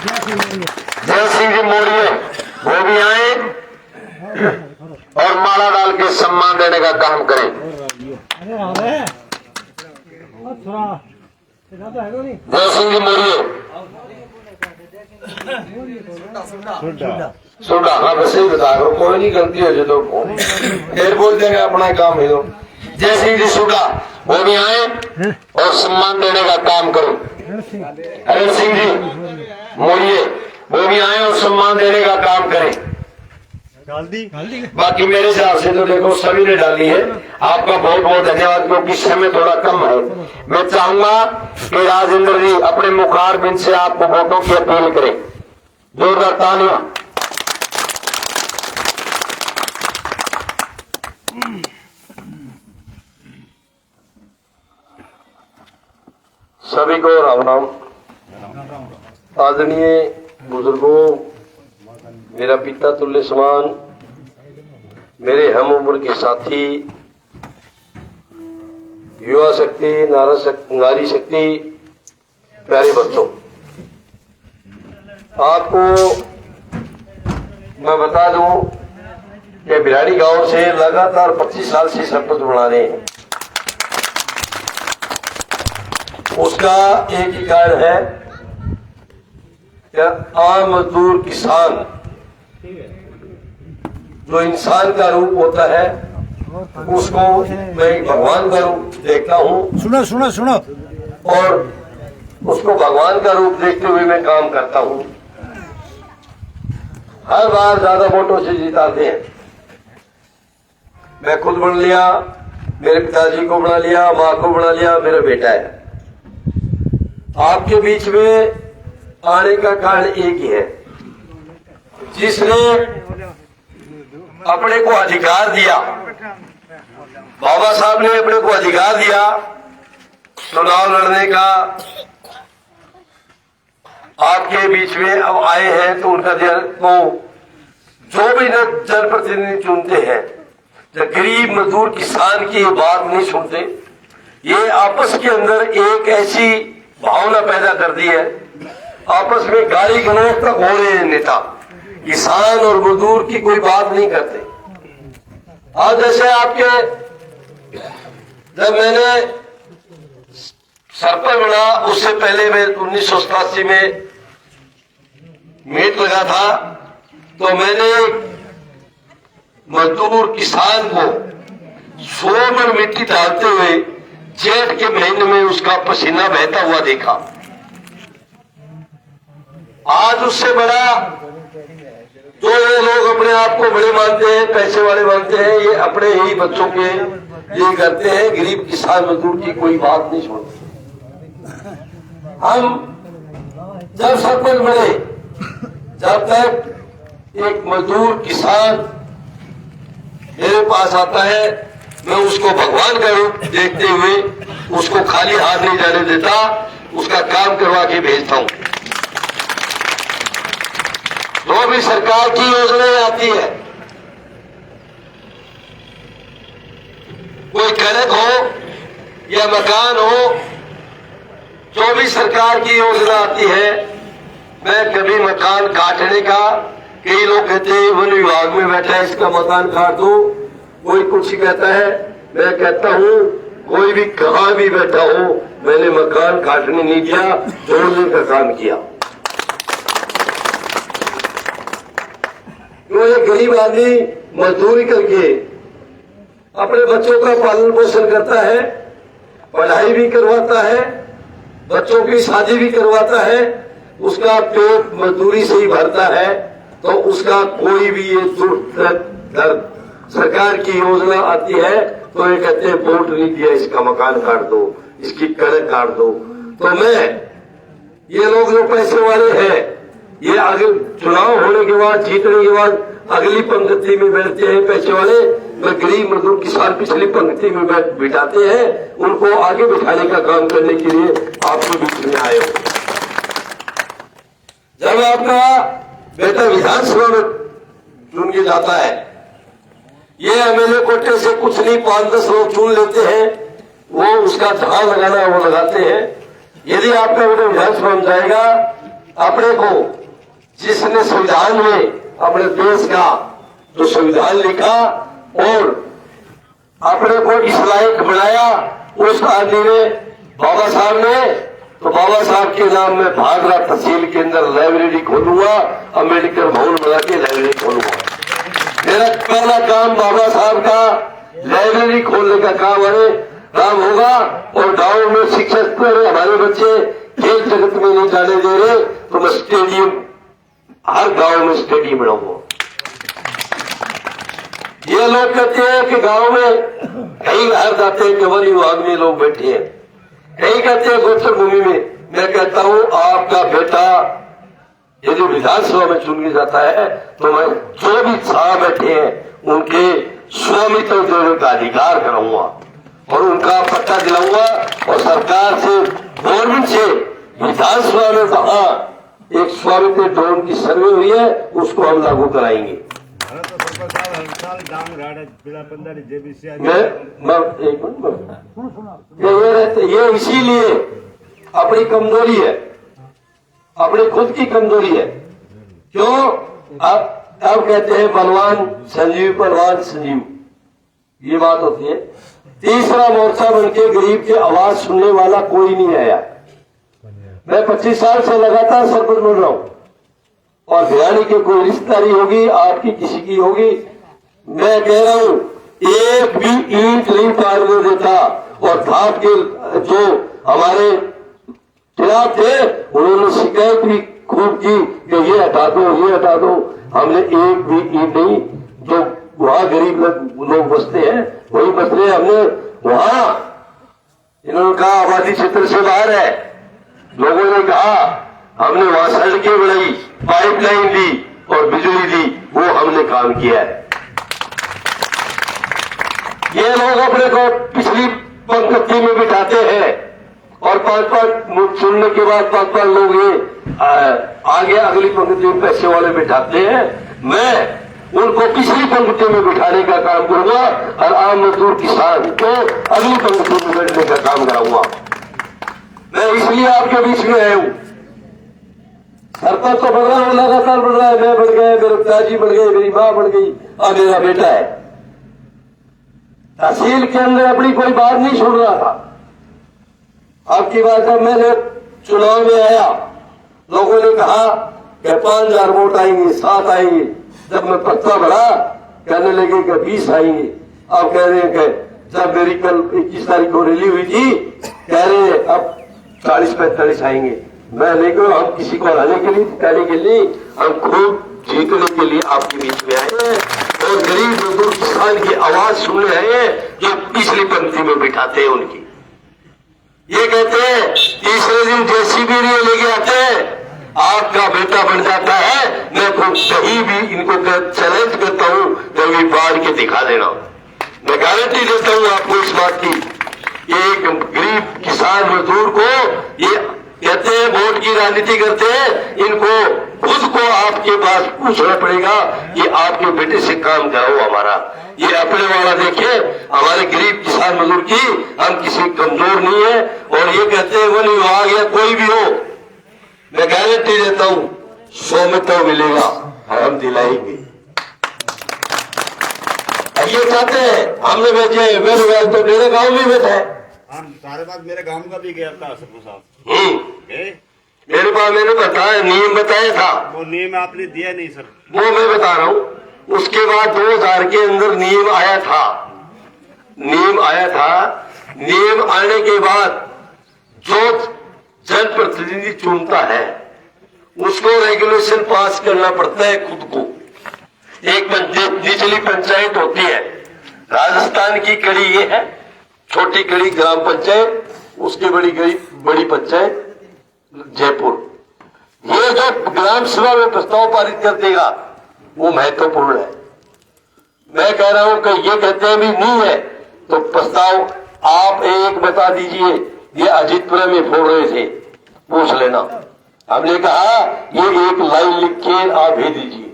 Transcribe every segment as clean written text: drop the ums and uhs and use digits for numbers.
जय सिंह जी मोड़िए, वो भी आए और माला डाल के सम्मान देने का काम करें। जय सिंह जी मोड़िए, सोडा। हाँ बस ही बता करो, कोई नहीं गलती हो जाए तो फिर बोल देंगे अपना काम है। तो जय सिंह जी सोडा, वो भी आए और सम्मान देने का काम करो। अरे सिंह जी मोड़िए, वो भी आए और सम्मान देने का काम करें। बाकी मेरे हिसाब से तो देखो सभी ने डाली है। आपका बहुत बहुत धन्यवाद, क्योंकि समय थोड़ा कम है। मैं चाहूंगा कि राजेंद्र जी अपने मुखार बिंद से आपको वोटों की अपील करें। जोरदार तालियां। सभी को राम राम। आदरणीय बुजुर्गों, मेरा पिता तुल्य समान, मेरे हम उम्र के साथी, युवा शक्ति, नारी शक्ति, प्यारे बच्चों, आपको मैं बता दूं कि बिराड़ी गांव से लगातार 25 साल से सरपंच बना रहे हैं। उसका एक ही कारण है कि आम मजदूर किसान जो इंसान का रूप होता है उसको मैं भगवान का रूप देखता हूँ। सुनो और उसको भगवान का रूप देखते हुए मैं काम करता हूँ। हर बार ज्यादा वोटों से जिताते हैं। मैं खुद बन लिया, मेरे पिताजी को बना लिया, माँ को बना लिया, मेरा बेटा है। आपके बीच में आने का कारण एक ही है, जिसने अपने को अधिकार दिया, बाबा साहब ने अपने को अधिकार दिया चुनाव लड़ने का। आपके बीच में अब आए हैं तो उनका जो भी जनप्रतिनिधि चुनते हैं, जब गरीब मजदूर किसान की बात नहीं सुनते। ये आपस के अंदर एक ऐसी भावना पैदा कर दी है, आपस में गाली गलौज तक हो रहे हैं नेता। किसान और मजदूर की कोई बात नहीं करते। आज जैसे आपके, जब मैंने सरपंच बना उससे पहले मैं 1987 में मेट लगा था, तो मैंने मजदूर किसान को 100 मन मिट्टी डालते हुए जेठ के महीने में उसका पसीना बहता हुआ देखा। आज उससे बड़ा जो ये लोग अपने आप को बड़े मानते हैं, पैसे वाले मानते हैं, ये अपने ही बच्चों के ये करते हैं। गरीब किसान मजदूर की कोई बात नहीं सुनते। हम जब सरपंच बने, जब तक एक मजदूर किसान मेरे पास आता है, मैं उसको भगवान का रूप देखते हुए उसको खाली हाथ नहीं जाने देता, उसका काम करवा के भेजता हूं। जो भी सरकार की योजनाएं आती है, कोई कनक हो या मकान हो, जो भी सरकार की योजना आती है, मैं कभी मकान काटने का, कई लोग कहते हैं वन विभाग में बैठा है इसका मकान काट दो, कोई कुछ कहता है, मैं कहता हूं कोई भी कहां भी बैठा हो, मैंने मकान काटने नहीं दिया, जोड़ने का काम किया। तो एक गरीब आदमी मजदूरी करके अपने बच्चों का पालन पोषण करता है, पढ़ाई भी करवाता है, बच्चों की शादी भी करवाता है, उसका पेट मजदूरी से ही भरता है, तो उसका कोई भी ये दुख दर्द सरकार की योजना आती है तो ये कहते हैं वोट नहीं दिया, इसका मकान काट दो, इसकी कनक काट दो। तो मैं, ये लोग जो पैसे वाले हैं, ये आगे चुनाव होने के बाद, जीतने के बाद अगली पंक्ति में बैठते हैं पैसे वाले। मैं गरीब मजदूर किसान पिछली पंक्ति में बिठाते हैं, उनको आगे बिठाने का काम करने के लिए आपके बीच में आए हो। जब आपका बेटा विधानसभा में चुन के जाता है, ये एमएलए कोटे से कुछ नहीं 5-10 लोग चुन लेते हैं, वो उसका जहां लगाना वो लगाते हैं। यदि आपका बेटा विधानसभा में जाएगा, अपने को जिसने संविधान में अपने देश का जो संविधान लिखा और अपने को इस लायक बनाया, उस आदमी ने, बाबा साहब ने, तो बाबा साहब के नाम में भादरा तहसील के अंदर लाइब्रेरी खोलूंगा, अम्बेडकर भवन बना के लाइब्रेरी खोलूंगा। मेरा पहला काम बाबा साहब का लाइब्रेरी खोलने का काम होगा। और गांव में शिक्षक पर हमारे बच्चे खेल जगत में नहीं जाने दे रहे, तो मैं स्टेडियम, हर गांव में स्टेडियम बनाऊंगा। ये लोग कहते हैं कि गांव में कई बाहर जाते हैं, केवल विभाग में लोग बैठे हैं, कई कहते हैं गोचर भूमि में। मैं कहता हूं आपका बेटा यदि विधानसभा में चुन के जाता है तो मैं जो भी साहब बैठे हैं उनके स्वामित्व देने का अधिकार कराऊंगा और उनका पट्टा दिलाऊंगा। और सरकार से, गवर्नमेंट से विधानसभा में कहा एक स्वामित्व ड्रोन की सर्वे हुई है, उसको हम लागू कराएंगे। ये इसीलिए अपनी कमजोरी है, अपनी खुद की कमजोरी है। क्यों? अब कहते हैं बलवान संजीव, बलवान संजीव, ये बात होती है। तीसरा मोर्चा बनके गरीब की आवाज सुनने वाला कोई नहीं आया। मैं 25 साल से लगातार सरपंच बन रहा हूं और भिवानी की कोई रिश्तेदारी होगी, आपकी किसी की होगी, मैं कह रहा हूं एक भी ईंट नहीं पारने देता। और धाप के जो हमारे खिलाफ थे उन्होंने शिकायत भी खूब की कि ये हटा दो, ये हटा दो। हमने एक भी ईंट नहीं, जो वहां गरीब लोग बसते हैं वही बस रहे। हमने वहां, इन्होंने कहा आबादी क्षेत्र से बाहर है, लोगों ने कहा हमने वहां सड़कें बनाई, पाइपलाइन दी और बिजली दी, वो हमने काम किया है। ये लोग अपने को पिछली पंक्ति में बिठाते हैं और 5-5 सुनने के बाद 5-5 लोग ये आगे अगली पंक्ति में पैसे वाले बिठाते हैं। मैं उनको पिछली पंक्ति में बिठाने का काम करूंगा और आम मजदूर किसान को अगली पंक्ति में बैठने का काम कराऊंगा। मैं इसलिए आपके बीच में आया हूं। सरपंच तो बढ़ रहा है, लगातार बढ़ रहा है। मैं बढ़ गया, मेरे पिताजी बढ़ गए, मेरी मां बढ़ गई, अब मेरा बेटा है। तहसील के अंदर अपनी कोई बात नहीं सुन रहा था। अब की बात है, मैंने चुनाव में आया, लोगों ने कहा कि 5,000 वोट आएंगे, 7 आएंगे। जब मैं पत्ता भरा कहने लगे कि 20 आएंगे। अब कह रहे हैं कि जब मेरी कल 21 तारीख को रैली हुई थी, कह रहे हैं अब 40-45 आएंगे। मैं लेकर हम किसी को हराने के लिए, जिताने के लिए, हम खूब जीतने के लिए आपके बीच में आए हैं और गरीब मजदूर किसान की आवाज सुनने आए हैं जो पिछली पंक्ति में बिठाते हैं उनकी। ये कहते हैं तीसरे दिन जेसीबी लेके आते हैं, आपका बेटा बन जाता है। मैं खूब कहीं भी इनको चैलेंज करता हूं, कभी बाढ़ के दिखा देना। मैं गारंटी देता हूं आपको इस बात की, एक गरीब किसान मजदूर को ये कहते हैं वोट की राजनीति करते हैं, इनको खुद को आपके पास पूछना पड़ेगा कि आपके बेटे से काम कराओ हमारा। ये अपने वाला देखिए, हमारे गरीब किसान मजदूर की, हम किसी कमजोर नहीं है। और ये कहते हैं वो विभाग या कोई भी हो, मैं गारंटी देता हूं स्वामित्व मिलेगा, हम दिलाएंगे। ये चाहते हैं, हमने भेजे, मेरे तो मेरे गांव में बैठा है, सारे बात मेरे गांव का भी गया था सरपंच साहब। मेरे पास मैंने बताया, नियम बताया था। वो नियम आपने दिया नहीं सर, वो मैं बता रहा हूँ। उसके बाद 2000 के अंदर नियम आया था। नियम आने के बाद जो जनप्रतिनिधि चुनता है उसको रेगुलेशन पास करना पड़ता है खुद को। एक निचली पंचायत होती है, राजस्थान की कड़ी ये है, छोटी कड़ी ग्राम पंचायत, उसके बड़ी पंचायत जयपुर। ये जो ग्राम सभा में प्रस्ताव पारित कर देगा वो महत्वपूर्ण है। मैं कह रहा हूं कि ये कहते हैं भी नहीं है तो प्रस्ताव आप एक बता दीजिए, ये अजीतपुरा में फोड़ रहे थे, पूछ लेना। हमने कहा ये एक लाइन लिख के आप भेज दीजिए,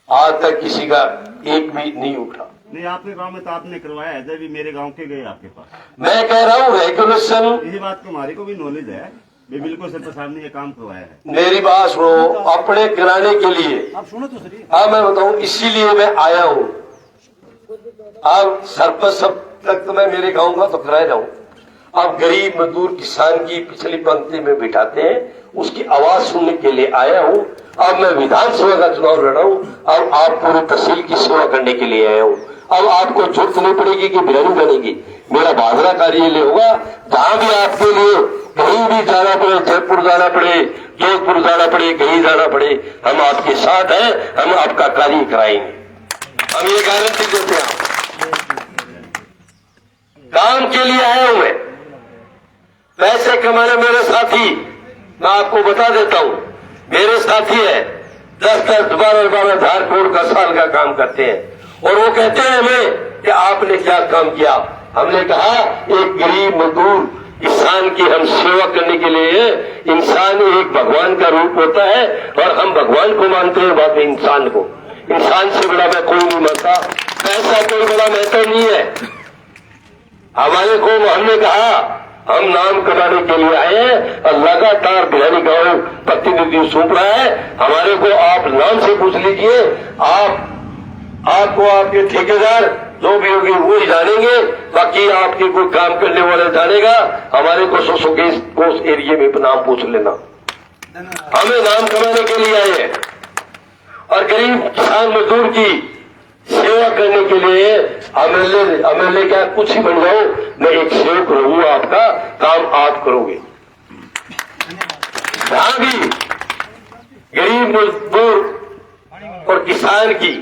आज तक किसी का एक भी नहीं उठा। नहीं, आपके गांव में तो आपने करवाया है, जब भी मेरे गांव के गए आपके पास। मैं कह रहा हूँ रेगुलेशन, इसी बात को हमारी को भी नॉलेज है। मैं बिल्कुल सरपंच साहब ने ये काम करवाया है। मेरी बात सुनो, अपने कराने के लिए आप सुनो तो सही। हाँ मैं बताऊं, इसीलिए मैं आया हूं। अब सरपंच सब तक तो मैं मेरे गांव का तो कराए जाऊं। अब गरीब मजदूर किसान की पिछली पंक्ति में बिठाते हैं, उसकी आवाज सुनने के लिए आया हूं। अब मैं विधानसभा का चुनाव लड़ा हूं। अब आप पूरी तहसील की सेवा करने के लिए आया हूं। अब आपको जरूरत नहीं पड़ेगी कि बिरयानी बनेगी, मेरा बाजरा कार्यालय होगा। जहां भी आपके लिए कहीं भी जाना पड़े, जयपुर जाना पड़े, जोधपुर जाना पड़े, कहीं जाना पड़े, हम आपके साथ हैं, हम आपका कार्य कराएंगे। हम ये गारंटी देते हैं। काम के लिए आया हूं मैं, पैसे कमाने मेरे साथी, मैं आपको बता देता हूं, मेरे साथी है 10-10, 12-12 हजार करोड़ का साल का काम करते हैं। और वो कहते हैं हमें कि आपने क्या काम किया। हमने कहा एक गरीब मजदूर किसान की हम सेवा करने के लिए, इंसान एक भगवान का रूप होता है और हम भगवान को मानते हैं, बाकी इंसान को। इंसान से बड़ा मैं कोई नहीं मानता, पैसा कोई बड़ा महत्व नहीं है हमारे को। हमने कहा हम नाम कमाने के लिए आए हैं और लगातार बिहारी गांव प्रतिनिधि सौंप रहा है हमारे को। आप नाम से पूछ लीजिए, आपको आपके ठेकेदार जो भी होगी वो ही जानेंगे, बाकी आपके कोई काम करने वाले जानेगा। हमारे को 100 के कोस एरिया में नाम पूछ लेना। हमें नाम कमाने के लिए आए हैं और गरीब किसान मजदूर की सेवा करने के लिए एमएलए क्या कुछ ही बन जाओ, मैं एक सेवक रहूंगा, आपका काम आप करोगे। जहां भी गरीब मजदूर और किसान की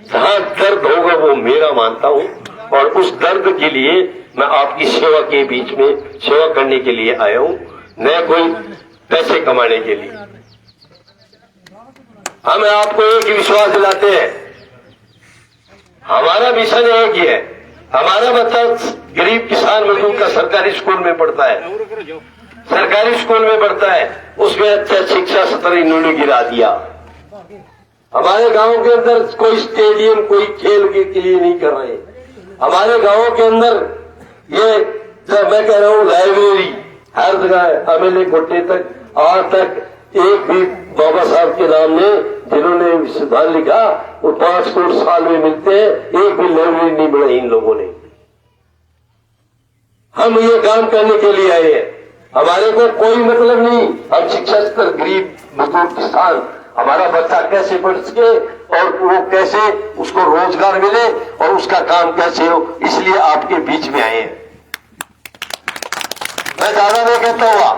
जहां दर्द होगा वो मेरा मानता हूं, और उस दर्द के लिए मैं आपकी सेवा के बीच में सेवा करने के लिए आया हूं, न कोई पैसे कमाने के लिए। हम आपको एक ही विश्वास दिलाते हैं, हमारा मिशन एक ही है। हमारा बच्चा गरीब किसान मजदूर का सरकारी स्कूल में पढ़ता है, सरकारी स्कूल में पढ़ता है, उसमें अच्छा शिक्षा स्तर इन्होंने गिरा दिया। हमारे गांव के अंदर कोई स्टेडियम, कोई खेल के लिए नहीं कर रहे। हमारे गांव के अंदर ये मैं कह रहा हूं लाइब्रेरी हर जगह, एमएलए कोटे तक आज तक एक भी बाबा साहब के नाम ने जिन्होंने संविधान लिखा वो 5 करोड़ साल में मिलते हैं, एक भी लाइब्रेरी नहीं बनाई इन लोगों ने। हम ये काम करने के लिए आए हैं, हमारे को कोई मतलब नहीं। हम शिक्षा स्तर गरीब मजदूर किसान, हमारा बच्चा कैसे पढ़ सके और वो कैसे उसको रोजगार मिले और उसका काम कैसे हो, इसलिए आपके बीच में आए हैं। मैं ज्यादा नहीं कहता हुआ,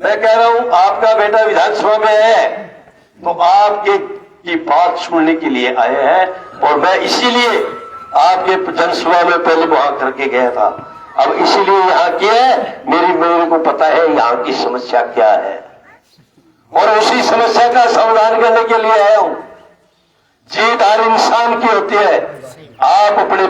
मैं कह रहा हूं आपका बेटा विधानसभा में है तो आपके की बात सुनने के लिए आए हैं। और मैं इसीलिए आपके जनसभा में पहले वहां करके गया था, अब इसीलिए यहाँ किया है। मेरे को पता है यहाँ की समस्या क्या है और उसी समस्या का समाधान करने के लिए आया हूं। जीत हर इंसान की होती है। आप अपने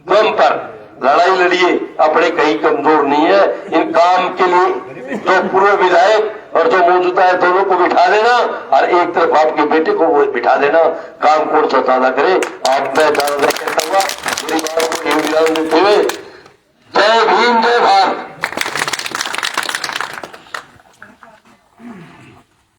दम पर लड़ाई लड़िए, अपने कहीं कमजोर नहीं है। इन काम के लिए जो पूर्व विधायक और जो मौजूदा है दोनों को बिठा देना और एक तरफ आपके बेटे को वो बिठा देना, काम कौन सा ज्यादा करे। आप मैं ज्यादा कहता हुआ मेरी बात को ध्यान देते हुए, जय भीम जय भारत।